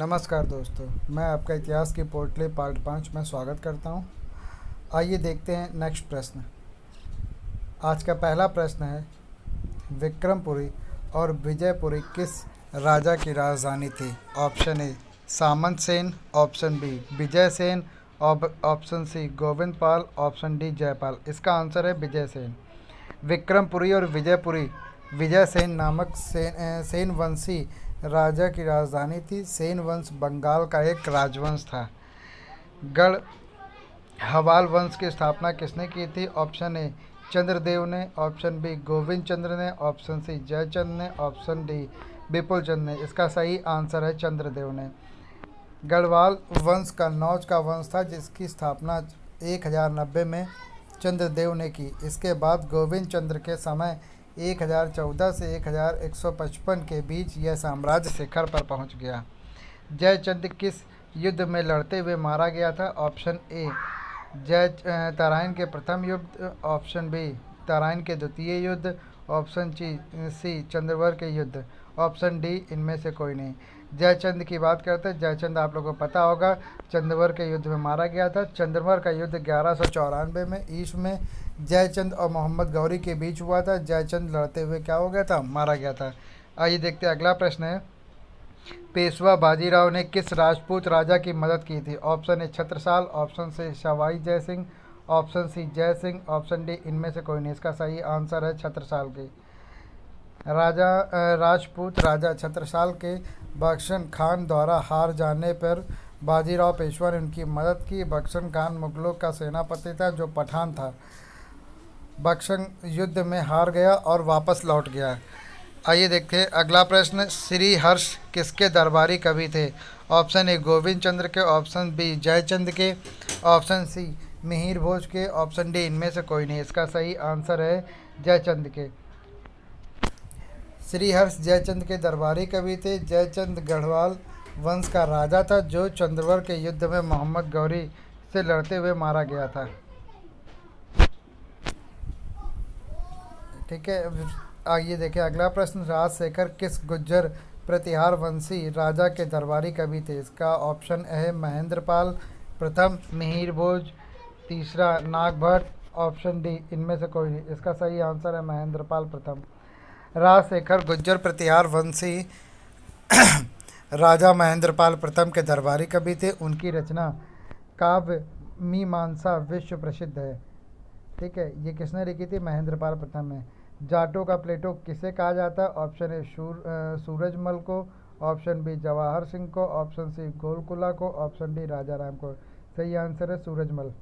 नमस्कार दोस्तों, मैं आपका इतिहास की पोर्टली पार्ट 5 में स्वागत करता हूं। आइए देखते हैं नेक्स्ट प्रश्न। आज का पहला प्रश्न है, विक्रमपुरी और विजयपुरी किस राजा की राजधानी थी? Option A Samant Sen, option B Vijay Sen, option C Govind Pal, option D Jaipal. इसका आंसर है विजय सेन। विक्रमपुरी और विजयपुरी विजय सेन नामक सेन वंशी राजा की राजधानी थी। सेन वंश बंगाल का एक राजवंश था। गढ़ हवाल वंश की स्थापना किसने की थी? ऑप्शन ए चंद्रदेव ने, ऑप्शन बी गोविंद चंद्र ने, ऑप्शन सी जयचंद ने, ऑप्शन डी विपुल चंद ने। इसका सही आंसर है चंद्रदेव ने। गढ़वाल वंश का नौज का वंश था जिसकी स्थापना 1090 में चंद्रदेव ने की। इसके बाद गोविंद चंद्र के समय 1014 से 1155 के बीच यह साम्राज्य शिखर पर पहुंच गया। जयचंद किस युद्ध में लड़ते हुए मारा गया था? ऑप्शन ए तराइन के प्रथम युद्ध, ऑप्शन बी तराइन के द्वितीय युद्ध, ऑप्शन सी चंद्रवर के युद्ध, ऑप्शन डी इनमें से कोई नहीं। जयचंद की बात करते हैं। जयचंद आप लोगों को पता होगा चंद्रवर के युद्ध में मारा गया था। चंद्रवर का युद्ध 1194 में ईस्ट में जयचंद और मोहम्मद गौरी के बीच हुआ था। जयचंद लड़ते हुए क्या हो गया था? मारा गया था। आइए देखते हैं अगला प्रश्न है, पेशवा बाजीराव ने किस राजपूत राजा की मदद की थी? Option A Chhatrasal, option C Sawai Jai Singh, option C जय सिंह, ऑप्शन डी इनमें से कोई नहीं। इसका सही आंसर है छत्रसाल की। राजपूत राजा छत्रसाल के बख्शन खान द्वारा हार जाने पर बाजीराव पेशवा ने उनकी मदद की। बख्शन खान मुगलों का सेनापति था जो पठान था। बख्शन युद्ध में हार गया और वापस लौट गया। आइए देखते हैं अगला प्रश्न, श्री हर्ष किसके दरबारी कवि थे? ऑप्शन ए गोविंद चंद्र के, ऑप्शन बी जयचंद के, ऑप्शन सी मिहिर भोज के, ऑप्शन डी इनमें से कोई नहीं। इसका सही आंसर है जयचंद के। श्रीहर्ष जयचंद के दरबारी कवि थे। जयचंद गढ़वाल वंश का राजा था जो चंद्रवर के युद्ध में मोहम्मद गौरी से लड़ते हुए मारा गया था। ठीक है, आइए देखें अगला प्रश्न, राजशेखर किस गुज्जर प्रतिहार वंशी राजा के दरबारी कवि थे? इसका ऑप्शन है महेंद्रपाल प्रथम, मिहिर भोज, तीसरा नागभट्ट, ऑप्शन डी इनमें से कोई नहीं। इसका सही आंसर है महेंद्रपाल प्रथम। राजशेखर गुज्जर प्रतिहार वंशी राजा महेंद्रपाल प्रथम के दरबारी कवि थे। उनकी रचना काव्य मीमांसा विश्व प्रसिद्ध है। ठीक है, ये किसने लिखी थी? महेंद्रपाल प्रथम ने। जाटों का प्लेटो किसे कहा जाता है? ऑप्शन ए सूरजमल को, ऑप्शन बी जवाहर सिंह को, ऑप्शन सी गोलकुला को, ऑप्शन डी राजा राम को। सही आंसर है सूरजमल।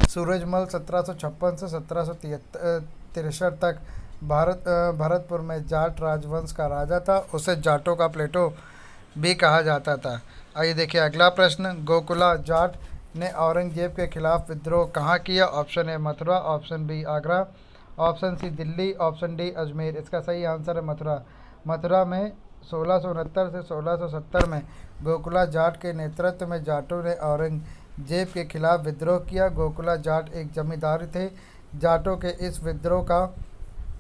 सूरजमल 1756 से 1763 तक भरतपुर में जाट राजवंश का राजा था। उसे जाटों का प्लेटो भी कहा जाता था। आइए देखिए अगला प्रश्न, गोकुला जाट ने औरंगजेब के खिलाफ विद्रोह कहाँ किया? Option A Mathura, option B Agra, option C Delhi, option D Ajmer. इसका सही आंसर है मथुरा। मथुरा में 1669 से 1670 में गोकुला जाट के नेतृत्व में जाटों ने औरंगजेब के खिलाफ विद्रोह किया। गोकुला जाट एक जमींदार थे। जाटों के इस विद्रोह का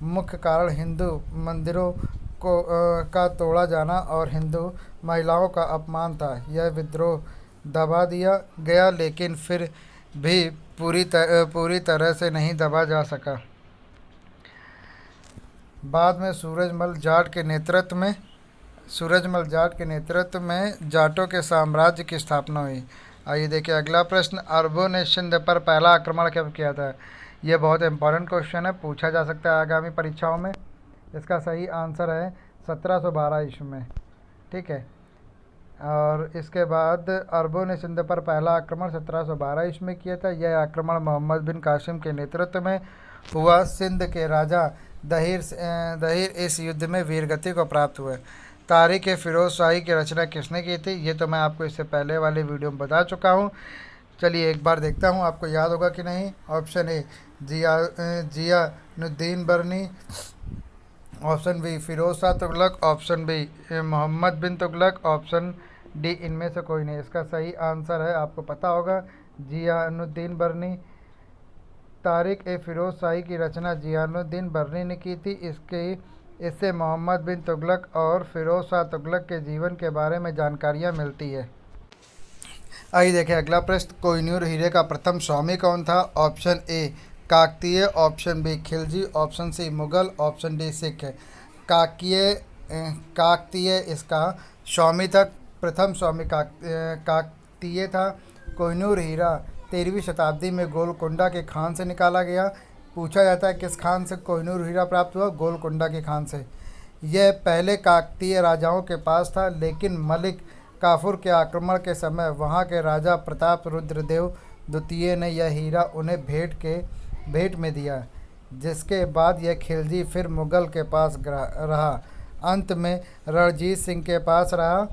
मुख्य कारण हिंदू मंदिरों का तोड़ा जाना और हिंदू महिलाओं का अपमान था। यह विद्रोह दबा दिया गया लेकिन फिर भी पूरी तरह से नहीं दबा जा सका। बाद में सूरजमल जाट के नेतृत्व में जाटों के साम्राज्य की स्थापना हुई। आइए देखिए अगला प्रश्न, अरबों ने सिंध पर पहला आक्रमण कब किया था? यह बहुत इंपॉर्टेंट क्वेश्चन है, पूछा जा सकता है आगामी परीक्षाओं में। इसका सही आंसर है 1712 ईस्वी में। ठीक है, और इसके बाद अरबों ने सिंध पर पहला आक्रमण 1712 ईस्वी में किया था। यह आक्रमण मोहम्मद बिन कासिम के नेतृत्व में हुआ। सिंध के राजा दहिर इस युद्ध में वीरगति को प्राप्त हुए। तारीख फिरोज शाही की रचना किसने की थी? ये तो मैं आपको इससे पहले वाले वीडियो में बता चुका हूँ। चलिए एक बार देखता हूँ आपको याद होगा कि नहीं। Option A Ziauddin Barani, option B Firoz Shah Tughlaq, option B Mohammad bin Tughlaq, option D इनमें से कोई नहीं। इसका सही आंसर है, आपको पता होगा, जियानुद्दीन बरनी। तारिक ए फिरोज शाही की रचना जियानुद्दीन बरनी ने की थी। इसकी इससे मोहम्मद बिन तुगलक और फिरोज शाह तुगलक के जीवन के बारे में जानकारियाँ मिलती है। आइए देखें अगला प्रश्न, कोहिनूर हीरे का प्रथम स्वामी कौन था? Option A Kakatiya, option B Khilji, option C Mughal, option D Sikh. Kakatiya इसका स्वामी था, प्रथम स्वामी काकतीय था। कोहिनूर हीरा 13वीं शताब्दी में गोलकुंडा के खान से निकाला गया। पूछा जाता है किस खान से कोहिनूर हीरा प्राप्त हुआ? गोलकुंडा के खान से। यह पहले काकतीय राजाओं के पास था, लेकिन मलिक काफूर के आक्रमण के समय वहां के राजा प्रताप रुद्रदेव द्वितीय ने यह हीरा उन्हें भेंट में दिया, जिसके बाद यह खिलजी फिर मुगल के पास रहा। अंत में रणजीत सिंह के पास रहा,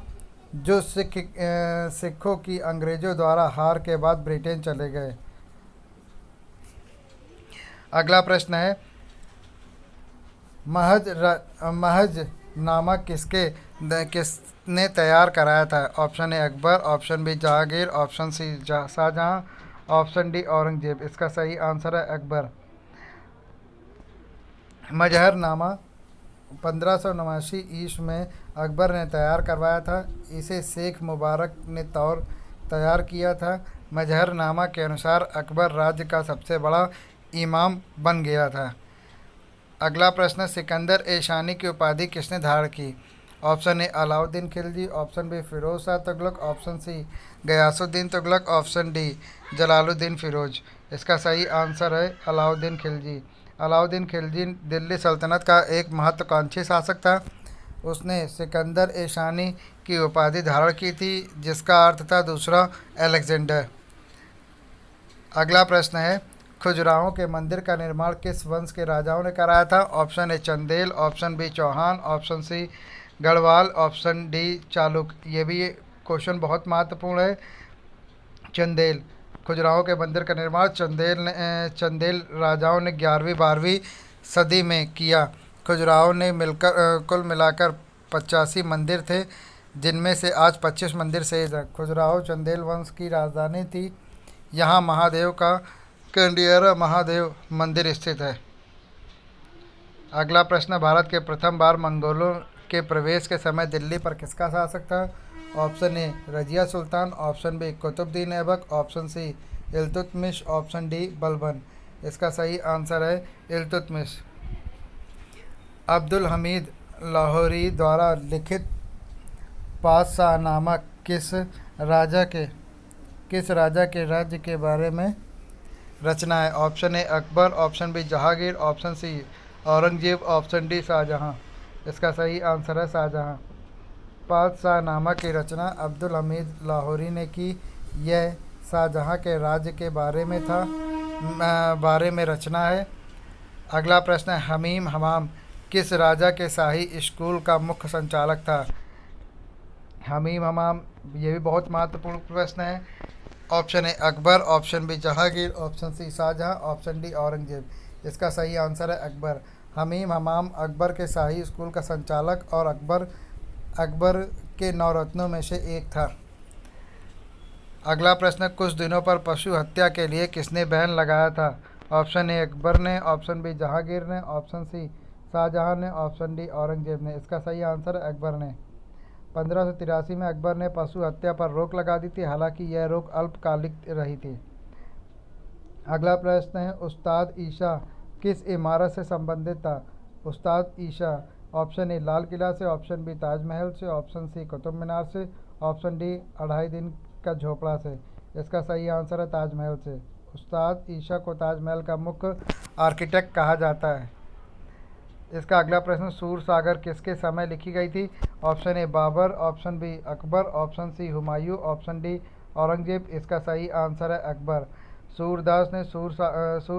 जो सिखों की अंग्रेज़ों द्वारा हार के बाद ब्रिटेन चले गए। अगला प्रश्न है, महज नामा किसने तैयार कराया था? Option A Akbar, option B Jahangir, option C Shahjahan, option D Aurangzeb. इसका सही आंसर है अकबर। मजहरनामा 1589 ईस्वी में अकबर ने तैयार करवाया था। इसे शेख मुबारक ने तैयार किया था। मजहरनामा के अनुसार अकबर राज्य का सबसे बड़ा इमाम बन गया था। अगला प्रश्न, सिकंदर ए शानी की उपाधि किसने धारण की? Option A Alauddin Khilji, option B Firoz Shah Tughlaq, option C Ghiyasuddin Tughlaq, option D Jalaluddin Firoz. इसका सही आंसर है अलाउद्दीन खिलजी। अलाउद्दीन खिलजी दिल्ली सल्तनत का एक महत्वाकांक्षी शासक था। उसने सिकंदर ए शानी की उपाधि धारण की थी, जिसका अर्थ था दूसरा अलेक्जेंडर। अगला प्रश्न है, खजुराहो के मंदिर का निर्माण किस वंश के राजाओं ने कराया था? Option A Chandel, option B Chauhan, option C Garhwal, option D Chalukya. ये भी क्वेश्चन बहुत महत्वपूर्ण है। चंदेल, खजुराहो के मंदिर का निर्माण चंदेल राजाओं ने 11वीं-12वीं सदी में किया। खजुराहो ने कुल मिलाकर 85 मंदिर थे, जिनमें से आज 25 मंदिर शेष हैं। खजुराहो चंदेल वंश की राजधानी थी। यहाँ महादेव का कंडियारा महादेव मंदिर स्थित है। अगला प्रश्न, भारत के प्रथम बार मंगोलों के प्रवेश के समय दिल्ली पर किसका शासक था? Option A Razia Sultan, option B Qutbuddin Aibak, option C Iltutmish, option D Balban. इसका सही आंसर है इल्तुतमिश। अब्दुल हमीद लाहौरी द्वारा लिखित पातशाहनामा किस राजा के राज्य के बारे में रचना है? Option A Akbar, option B Jahangir, option C Aurangzeb, option D Shahjahan. इसका सही आंसर है शाहजहां। पातशाहनामा की रचना अब्दुल हमीद लाहौरी ने की। यह शाहजहां के राज्य के बारे में रचना है। अगला प्रश्न है, हमीम हमाम किस राजा के शाही स्कूल का मुख्य संचालक था? हमीम हमाम, ये भी बहुत महत्वपूर्ण प्रश्न है। Option A Akbar, option B Jahangir, option C Shahjahan, option D Aurangzeb. इसका सही आंसर है अकबर। हमीम हमाम अकबर के शाही स्कूल का संचालक और अकबर के नौरत्नों में से एक था। अगला प्रश्न, कुछ दिनों पर पशु हत्या के लिए किसने बैन लगाया था? ऑप्शन ए अकबर ने, ऑप्शन बी जहांगीर ने, ऑप्शन सी शाहजहां ने, ऑप्शन डी औरंगजेब ने। इसका सही आंसर है अकबर ने। 1583 में अकबर ने पशु हत्या पर रोक लगा दी थी, हालांकि यह रोक अल्पकालिक रही थी। अगला प्रश्न है, उस्ताद ईशा किस इमारत से संबंधित था? उस्ताद ईशा, ऑप्शन ए लाल किला से, ऑप्शन बी ताजमहल से, ऑप्शन सी कुतुब मीनार से, ऑप्शन डी 2.5 दिन का झोपड़ा से। इसका सही आंसर है ताजमहल से। उस्ताद ईशा को ताजमहल का मुख्य आर्किटेक्ट कहा जाता है। इसका अगला प्रश्न, सूर सागर किसके समय लिखी गई थी? Option A Babur, option B Akbar, option C Humayun, option D Aurangzeb. इसका सही आंसर है अकबर। सूरदास ने सूर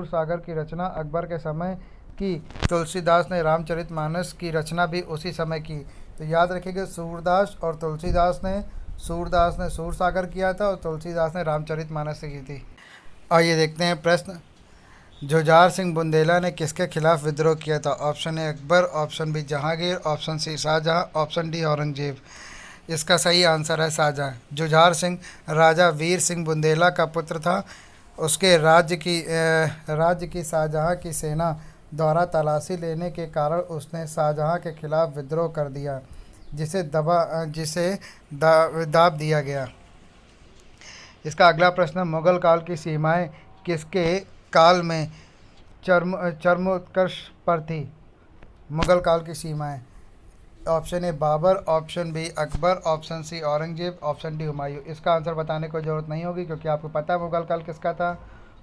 सागर की रचना अकबर के समय की। तुलसीदास ने रामचरितमानस की रचना भी उसी समय की। तो याद रखिएगा, सूरदास और तुलसीदास ने सूर सागर किया था और तुलसीदास ने रामचरितमानस से की थी। आइए देखते हैं प्रश्न, जुझार सिंह बुंदेला ने किसके खिलाफ विद्रोह किया था? Option A Akbar, option B Jahangir, option C Shahjahan, option D Aurangzeb. इसका सही आंसर है शाहजहां। जुझार सिंह राजा वीर सिंह बुंदेला का पुत्र था। उसके राज्य की शाहजहां की सेना द्वारा तलाशी लेने के कारण उसने शाहजहां के खिलाफ विद्रोह कर दिया, जिसे दाब दिया गया। इसका अगला प्रश्न, मुगल काल की सीमाएं किसके काल में चरमोत्कर्ष पर थी? मुगल काल की सीमाएं, option A Babur, option B Akbar, option C Aurangzeb, option D Humayun. इसका आंसर बताने को ज़रूरत नहीं होगी क्योंकि आपको पता है मुगल काल किसका था,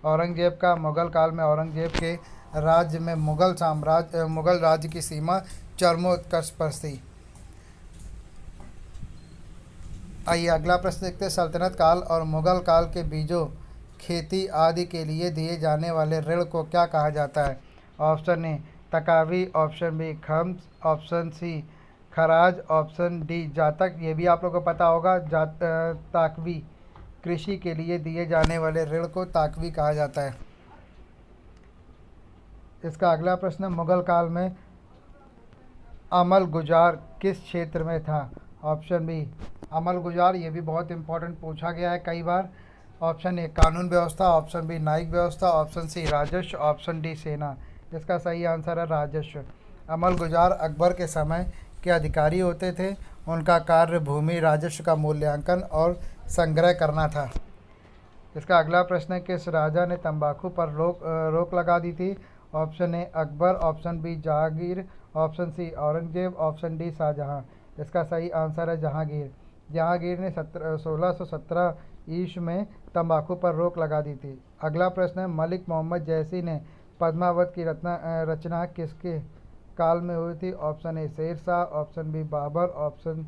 औरंगजेब का। मुगल काल में औरंगजेब के राज्य में मुगल राज्य की सीमा चरमोत्कर्ष पर थी। आइए अगला प्रश्न देखते हैं, सल्तनत काल और मुगल काल के बीजों, खेती आदि के लिए दिए जाने वाले ऋण को क्या कहा जाता है? ऑप्शन ए तकावी, ऑप्शन बी खम्स, ऑप्शन सी खराज, ऑप्शन डी जातक। ये भी आप लोगों को पता होगा, ताकवी, कृषि के लिए दिए जाने वाले ऋण को ताकवी कहा जाता है। इसका अगला प्रश्न, मुगल काल में अमल गुजार किस क्षेत्र में था? ऑप्शन बी अमल गुजार, ये भी बहुत इंपॉर्टेंट पूछा गया है कई बार। ऑप्शन ए कानून व्यवस्था, ऑप्शन बी न्यायिक व्यवस्था, ऑप्शन सी राजस्व, ऑप्शन डी सेना। इसका सही आंसर है राजस्व। अमल गुजार अकबर के समय के अधिकारी होते थे। उनका कार्य भूमि राजस्व का मूल्यांकन और संग्रह करना था। इसका अगला प्रश्न है, किस राजा ने तंबाकू पर रोक लगा दी थी? Option A Akbar, option B Jahangir, option C Aurangzeb, option D Shahjahan. इसका सही आंसर है जहांगीर। जहांगीर ने 1617 ईस्वी में तंबाकू पर रोक लगा दी थी। अगला प्रश्न है, मलिक मोहम्मद जैसी ने पद्मावत की रचना किसके काल में हुई थी? Option A Sher Shah, option B Babur, option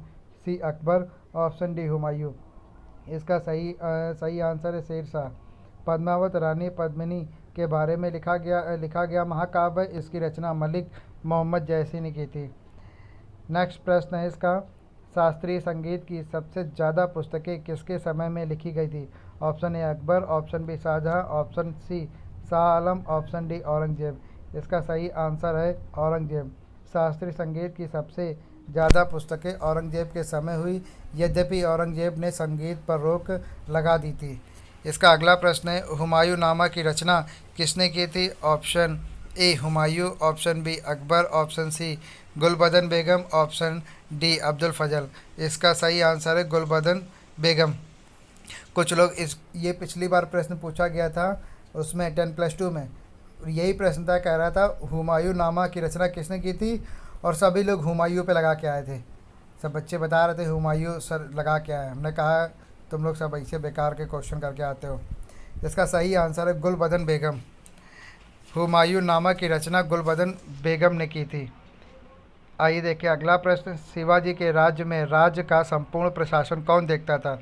C Akbar, option D Humayun. इसका सही आंसर है शेर शाह। पद्मावत रानी पद्मिनी के बारे में लिखा गया महाकाव्य, इसकी रचना मलिक मोहम्मद जैसी ने की थी। नेक्स्ट प्रश्न है इसका, शास्त्रीय संगीत की सबसे ज़्यादा पुस्तकें किसके समय में लिखी गई थी? Option A Akbar, option B Shahjahan, option C Shah Alam, option D Aurangzeb. इसका सही आंसर है औरंगजेब। शास्त्रीय संगीत की सबसे ज़्यादा पुस्तकें औरंगजेब के समय हुई, यद्यपि औरंगजेब ने संगीत पर रोक लगा दी थी। इसका अगला प्रश्न है, हुमायूं नामा की रचना किसने की थी? Option A Humayun, option B Akbar, option C Gulbadan Begum, option D Abdul Fazl. इसका सही आंसर है गुलबदन बेगम। कुछ लोग ये पिछली बार प्रश्न पूछा गया था उसमें 10+2 में यही प्रश्न था, कह रहा था हुमायूं नामा की रचना किसने की थी, और सभी लोग हुमायूं पे लगा के आए थे। सब बच्चे बता रहे थे हुमायूं सर लगा के आए। हमने कहा तुम लोग सब ऐसे बेकार के क्वेश्चन करके आते हो। इसका सही आंसर है गुलबदन बेगम। हुमायूं नामा की रचना गुलबदन बेगम ने की थी। आइए देखिए अगला प्रश्न, शिवाजी के राज्य में राज्य का संपूर्ण प्रशासन कौन देखता था?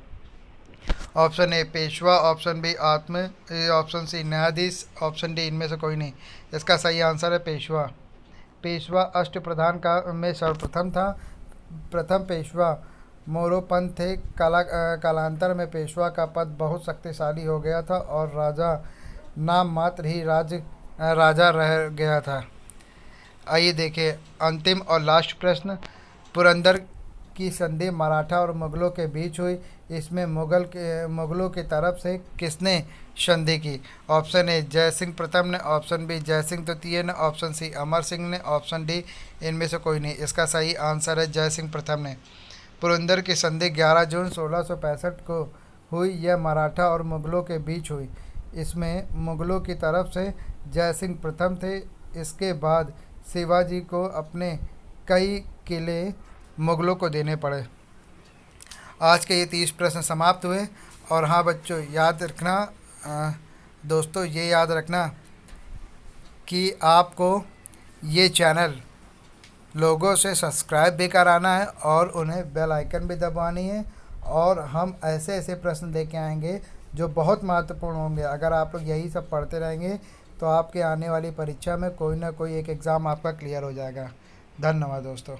Option A Peshwa, option B option C न्यायाधीश, ऑप्शन डी इनमें से कोई नहीं। इसका सही आंसर है पेशवा। पेशवा अष्टप्रधान में सर्वप्रथम था। प्रथम पेशवा मोरोपंत थे। कालांतर में पेशवा का पद बहुत शक्तिशाली हो गया था और राजा नाम मात्र ही राजा रह गया था। आइए देखिए अंतिम और लास्ट प्रश्न, पुरंदर की संधि मराठा और मुगलों के बीच हुई, इसमें मुगलों की तरफ से किसने संधि की? ऑप्शन ए जयसिंह प्रथम ने, ऑप्शन बी जयसिंह द्वितीय ने, ऑप्शन सी अमर सिंह ने, ऑप्शन डी इनमें से कोई नहीं। इसका सही आंसर है जयसिंह प्रथम ने। पुरंदर की संधि 11 जून 1665 को हुई। यह मराठा और मुगलों के बीच हुई। इसमें मुगलों की तरफ से जयसिंह प्रथम थे। इसके बाद शिवाजी को अपने कई किले मुगलों को देने पड़े। आज के ये 30 प्रश्न समाप्त हुए। और हाँ बच्चों, याद रखना दोस्तों, ये याद रखना कि आपको ये चैनल लोगों से सब्सक्राइब भी कराना है और उन्हें बेल आइकन भी दबानी है। और हम ऐसे ऐसे प्रश्न लेके आएंगे जो बहुत महत्वपूर्ण होंगे। अगर आप लोग यही सब पढ़ते रहेंगे तो आपके आने वाली परीक्षा में कोई ना कोई एक एग्ज़ाम आपका क्लियर हो जाएगा। धन्यवाद दोस्तों।